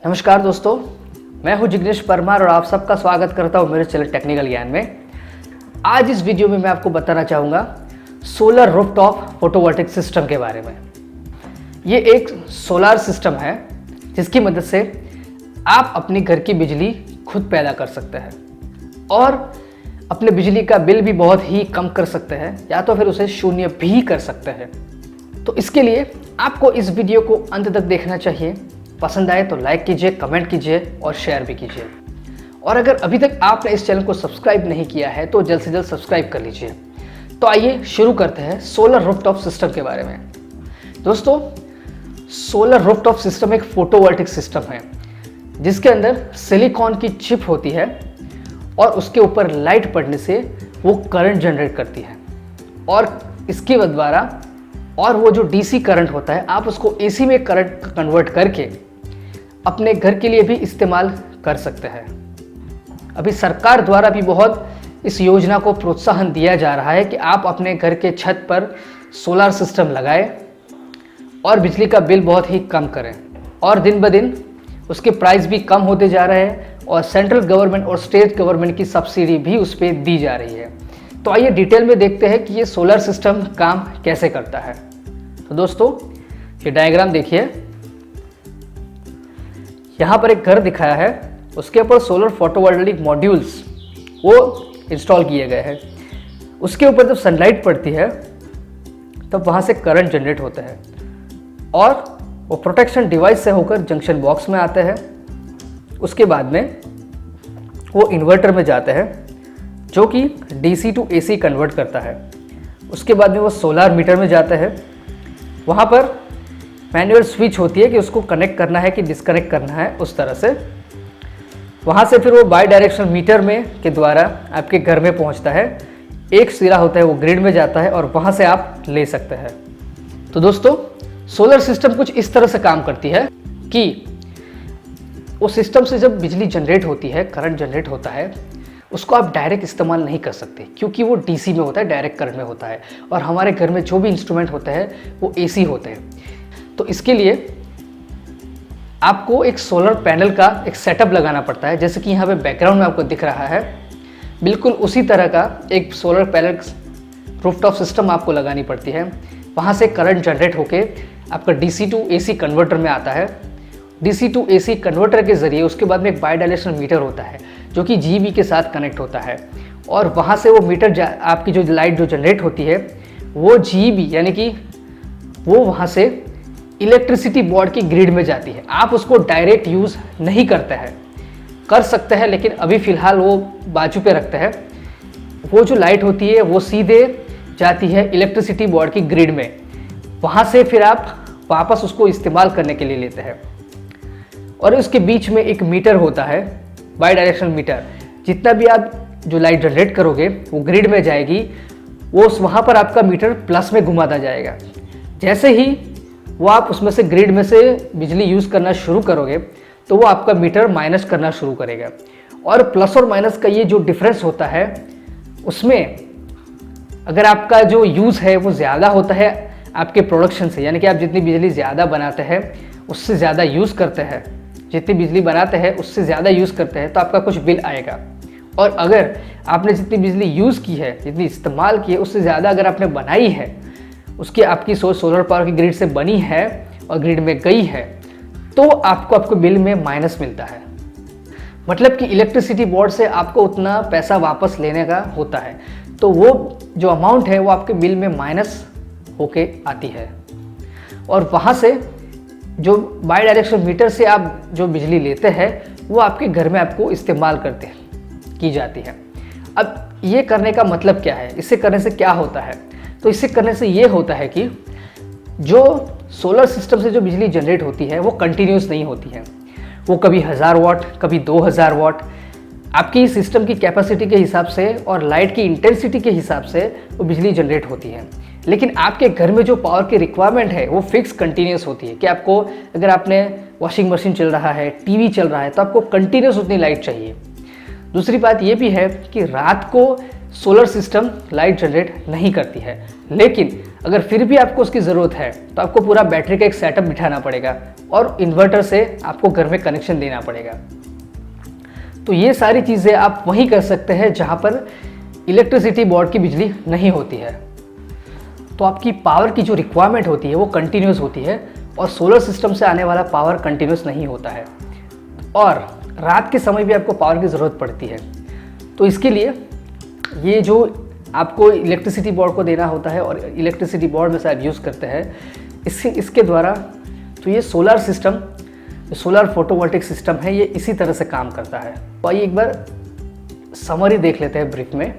नमस्कार दोस्तों, मैं हूं जिग्नेश परमार और आप सबका स्वागत करता हूं मेरे चैनल टेक्निकल ज्ञान में। आज इस वीडियो में मैं आपको बताना चाहूँगा सोलर रूफटॉप फोटोवोल्टिक सिस्टम के बारे में। ये एक सोलर सिस्टम है जिसकी मदद से आप अपनी घर की बिजली खुद पैदा कर सकते हैं और अपने बिजली का बिल भी बहुत ही कम कर सकते हैं या तो फिर उसे शून्य भी कर सकते हैं। तो इसके लिए आपको इस वीडियो को अंत तक देखना चाहिए। पसंद आए तो लाइक कीजिए, कमेंट कीजिए और शेयर भी कीजिए। और अगर अभी तक आपने इस चैनल को सब्सक्राइब नहीं किया है तो जल्द से जल्द सब्सक्राइब कर लीजिए। तो आइए शुरू करते हैं सोलर रूफटॉप सिस्टम के बारे में। दोस्तों, सोलर रूफटॉप सिस्टम एक फोटोवोल्टिक सिस्टम है जिसके अंदर सिलिकॉन की चिप होती है और उसके ऊपर लाइट पड़ने से वो करंट जनरेट करती है और इसके द्वारा और वो जो डीसी करंट होता है आप उसको एसी में करंट कन्वर्ट करके अपने घर के लिए भी इस्तेमाल कर सकते हैं। अभी सरकार द्वारा भी बहुत इस योजना को प्रोत्साहन दिया जा रहा है कि आप अपने घर के छत पर सोलर सिस्टम लगाएं और बिजली का बिल बहुत ही कम करें। और दिन ब दिन उसके प्राइस भी कम होते जा रहे हैं और सेंट्रल गवर्नमेंट और स्टेट गवर्नमेंट की सब्सिडी भी उस पर दी जा रही है। तो आइए डिटेल में देखते हैं कि ये सोलर सिस्टम काम कैसे करता है। तो दोस्तों, ये डायग्राम देखिए। यहाँ पर एक घर दिखाया है, उसके ऊपर सोलर फोटोवोल्टिक मॉड्यूल्स वो इंस्टॉल किए गए हैं। उसके ऊपर जब सनलाइट पड़ती है तब वहाँ से करंट जनरेट होता है और वो प्रोटेक्शन डिवाइस से होकर जंक्शन बॉक्स में आते हैं। उसके बाद में वो इन्वर्टर में जाते हैं जो कि डीसी टू एसी कन्वर्ट करता है। उसके बाद में वो सोलर मीटर में जाते हैं। वहाँ पर मैनुअल स्विच होती है कि उसको कनेक्ट करना है कि डिस्कनेक्ट करना है, उस तरह से। वहाँ से फिर वो बाई डायरेक्शनल मीटर में के द्वारा आपके घर में पहुँचता है। एक सिरा होता है वो ग्रिड में जाता है और वहाँ से आप ले सकते हैं। तो दोस्तों, सोलर सिस्टम कुछ इस तरह से काम करती है कि उस सिस्टम से जब बिजली जनरेट होती है, करंट जनरेट होता है, उसको आप डायरेक्ट इस्तेमाल नहीं कर सकते क्योंकि वो डीसी में होता है, डायरेक्ट करंट में होता है। और हमारे घर में जो भी इंस्ट्रूमेंट होते हैं वो एसी होते हैं। तो इसके लिए आपको एक सोलर पैनल का एक सेटअप लगाना पड़ता है, जैसे कि यहाँ पे बैकग्राउंड में आपको दिख रहा है। बिल्कुल उसी तरह का एक सोलर पैनल रूफटॉप सिस्टम आपको लगानी पड़ती है। वहाँ से करंट जनरेट होके आपका डीसी टू एसी कन्वर्टर में आता है। डीसी टू एसी कन्वर्टर के ज़रिए उसके बाद में एक बाई डायरेक्शनल मीटर होता है जो कि जीबी के साथ कनेक्ट होता है और वहाँ से वो मीटर आपकी जो लाइट जो जनरेट होती है वो जीबी यानी कि वो वहाँ से इलेक्ट्रिसिटी बोर्ड की ग्रिड में जाती है। आप उसको डायरेक्ट यूज़ नहीं करते हैं, कर सकते हैं लेकिन अभी फ़िलहाल वो बाजू पे रखते हैं। वो जो लाइट होती है वो सीधे जाती है इलेक्ट्रिसिटी बोर्ड की ग्रिड में। वहाँ से फिर आप वापस उसको इस्तेमाल करने के लिए लेते हैं और उसके बीच में एक मीटर होता है, बाई डायरेक्शनल मीटर। जितना भी आप जो लाइट जनरेट करोगे वो ग्रिड में जाएगी, वो वहाँ पर आपका मीटर प्लस में घुमाता जाएगा। जैसे ही वो आप उसमें से ग्रिड में से बिजली यूज़ करना शुरू करोगे तो वो आपका मीटर माइनस करना शुरू करेगा। और प्लस और माइनस का ये जो डिफरेंस होता है उसमें अगर आपका जो यूज़ है वो ज़्यादा होता है आपके प्रोडक्शन से, यानी कि आप जितनी बिजली ज़्यादा बनाते हैं उससे ज़्यादा यूज़ करते हैं, जितनी बिजली बनाते हैं उससे ज़्यादा यूज़ करते हैं, तो आपका कुछ बिल आएगा। और अगर आपने जितनी बिजली यूज़ की है, जितनी इस्तेमाल की है, उससे ज़्यादा अगर आपने बनाई है, उसकी आपकी सोर्स सोलर पावर की ग्रिड से बनी है और ग्रिड में गई है, तो आपको बिल में माइनस मिलता है। मतलब कि इलेक्ट्रिसिटी बोर्ड से आपको उतना पैसा वापस लेने का होता है, तो वो जो अमाउंट है वो आपके बिल में माइनस होके आती है। और वहाँ से जो बाई डायरेक्शनल मीटर से आप जो बिजली लेते हैं वो आपके घर में आपको इस्तेमाल की जाती है। अब ये करने का मतलब क्या है, इससे करने से क्या होता है? तो इससे करने से ये होता है कि जो सोलर सिस्टम से जो बिजली जनरेट होती है वो कंटिन्यूस नहीं होती है। वो कभी 1000 वाट, कभी 2000 वाट आपकी सिस्टम की कैपेसिटी के हिसाब से और लाइट की इंटेंसिटी के हिसाब से वो बिजली जनरेट होती है। लेकिन आपके घर में जो पावर की रिक्वायरमेंट है वो फिक्स कंटिन्यूस होती है कि आपको अगर आपने वॉशिंग मशीन चल रहा है, टीवी चल रहा है, तो आपको कंटिन्यूस उतनी लाइट चाहिए। दूसरी बात ये भी है कि रात को सोलर सिस्टम लाइट जनरेट नहीं करती है, लेकिन अगर फिर भी आपको उसकी ज़रूरत है तो आपको पूरा बैटरी का एक सेटअप बिठाना पड़ेगा और इन्वर्टर से आपको घर में कनेक्शन देना पड़ेगा। तो ये सारी चीज़ें आप वहीं कर सकते हैं जहाँ पर इलेक्ट्रिसिटी बोर्ड की बिजली नहीं होती है। तो आपकी पावर की जो रिक्वायरमेंट होती है वो कंटिन्यूस होती है और सोलर सिस्टम से आने वाला पावर कंटिन्यूस नहीं होता है और रात के समय भी आपको पावर की ज़रूरत पड़ती है। तो इसके लिए ये जो आपको इलेक्ट्रिसिटी बोर्ड को देना होता है और इलेक्ट्रिसिटी बोर्ड में से आप यूज़ करते हैं इसके द्वारा, तो ये solar system, solar photovoltaic system है, ये इसी तरह से काम करता है। तो आइए एक बार समरी देख लेते हैं ब्रीफ में।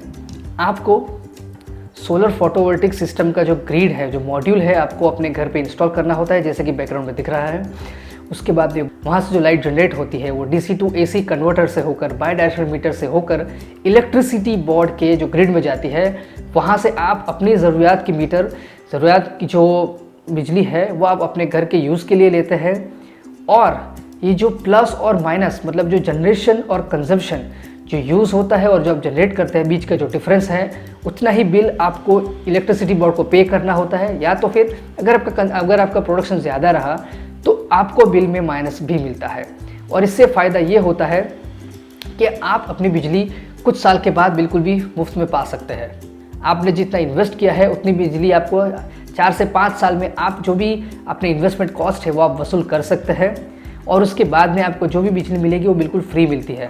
आपको सोलर फोटोवोल्टिक सिस्टम का जो ग्रिड है, जो मॉड्यूल है, आपको अपने घर पे इंस्टॉल करना होता है, जैसे कि बैकग्राउंड में दिख रहा है। उसके बाद वहाँ से जो लाइट जनरेट होती है वो DC to AC कन्वर्टर से होकर, बायडायरेक्शनल मीटर से होकर इलेक्ट्रिसिटी बोर्ड के जो ग्रिड में जाती है। वहाँ से आप अपनी ज़रूरियात की जो बिजली है वो आप अपने घर के यूज़ के लिए लेते हैं और ये जो प्लस और माइनस, मतलब जो जनरेशन और कंजम्पशन जो यूज़ होता है और जो आप जनरेट करते हैं, बीच का जो डिफरेंस है, उतना ही बिल आपको इलेक्ट्रिसिटी बोर्ड को पे करना होता है। या तो फिर अगर आपका प्रोडक्शन ज़्यादा रहा तो आपको बिल में माइनस भी मिलता है। और इससे फ़ायदा ये होता है कि आप अपनी बिजली कुछ साल के बाद बिल्कुल भी मुफ्त में पा सकते हैं। आपने जितना इन्वेस्ट किया है उतनी बिजली आपको 4 से 5 साल में आप जो भी अपने इन्वेस्टमेंट कॉस्ट है वो आप वसूल कर सकते हैं और उसके बाद में आपको जो भी बिजली मिलेगी वो बिल्कुल फ्री मिलती है।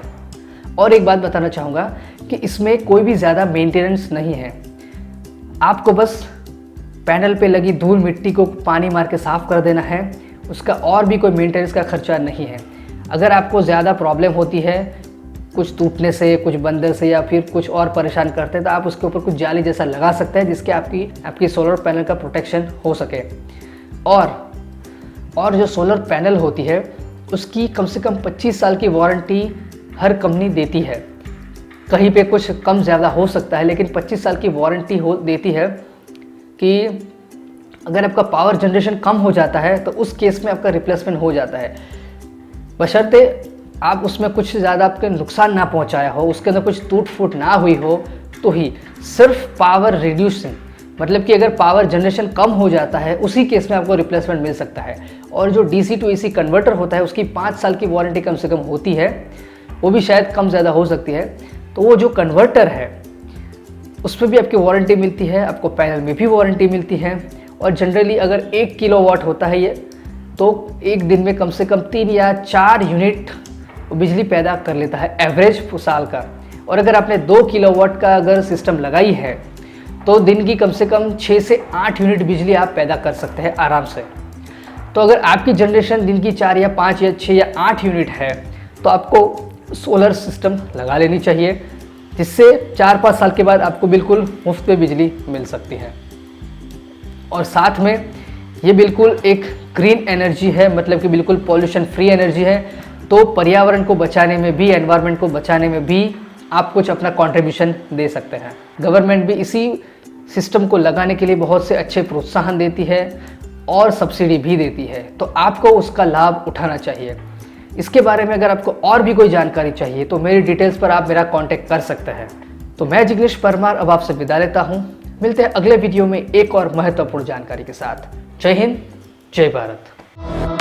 और एक बात बताना चाहूँगा कि इसमें कोई भी ज़्यादा मेंटेनेंस नहीं है। आपको बस पैनल पे लगी धूल मिट्टी को पानी मार के साफ़ कर देना है, उसका और भी कोई मेंटेनेंस का खर्चा नहीं है। अगर आपको ज़्यादा प्रॉब्लम होती है कुछ टूटने से, कुछ बंदर से या फिर कुछ और परेशान करते हैं तो आप उसके ऊपर कुछ जाली जैसा लगा सकते हैं जिसके आपकी सोलर पैनल का प्रोटेक्शन हो सके। और जो सोलर पैनल होती है उसकी कम से कम 25 साल की वारंटी हर कंपनी देती है। कहीं पे कुछ कम ज़्यादा हो सकता है लेकिन 25 साल की वारंटी देती है कि अगर आपका पावर जनरेशन कम हो जाता है तो उस केस में आपका रिप्लेसमेंट हो जाता है, बशर्ते आप उसमें कुछ ज़्यादा आपके नुकसान ना पहुंचाया हो, उसके अंदर कुछ टूट फूट ना हुई हो तो ही। सिर्फ पावर रिड्यूसिंग, मतलब कि अगर पावर जनरेशन कम हो जाता है उसी केस में आपको रिप्लेसमेंट मिल सकता है। और जो DC to AC कन्वर्टर होता है उसकी 5 साल की वारंटी कम से कम होती है, वो भी शायद कम ज़्यादा हो सकती है। तो वो जो कन्वर्टर है उसमें भी आपकी वारंटी मिलती है, आपको पैनल में भी वारंटी मिलती है। और जनरली अगर 1 किलोवाट होता है ये, तो एक दिन में कम से कम 3 या 4 यूनिट बिजली पैदा कर लेता है एवरेज साल का। और अगर आपने 2 किलोवाट का अगर सिस्टम लगाई है तो दिन की कम से कम 6 से 8 यूनिट बिजली आप पैदा कर सकते हैं आराम से। तो अगर आपकी जनरेशन दिन की 4 या 5 या 6 या 8 यूनिट है तो आपको सोलर सिस्टम लगा लेनी चाहिए, जिससे 4-5 साल के बाद आपको बिल्कुल मुफ्त में बिजली मिल सकती है। और साथ में ये बिल्कुल एक ग्रीन एनर्जी है, मतलब कि बिल्कुल पॉल्यूशन फ्री एनर्जी है। तो पर्यावरण को बचाने में भी, एनवायरनमेंट को बचाने में भी आप कुछ अपना कंट्रीब्यूशन दे सकते हैं। गवर्नमेंट भी इसी सिस्टम को लगाने के लिए बहुत से अच्छे प्रोत्साहन देती है और सब्सिडी भी देती है, तो आपको उसका लाभ उठाना चाहिए। इसके बारे में अगर आपको और भी कोई जानकारी चाहिए तो मेरी डिटेल्स पर आप मेरा कांटेक्ट कर सकते हैं। तो मैं जिग्नेश परमार अब आपसे विदा लेता हूँ। मिलते हैं अगले वीडियो में एक और महत्वपूर्ण जानकारी के साथ। जय हिंद, जय भारत।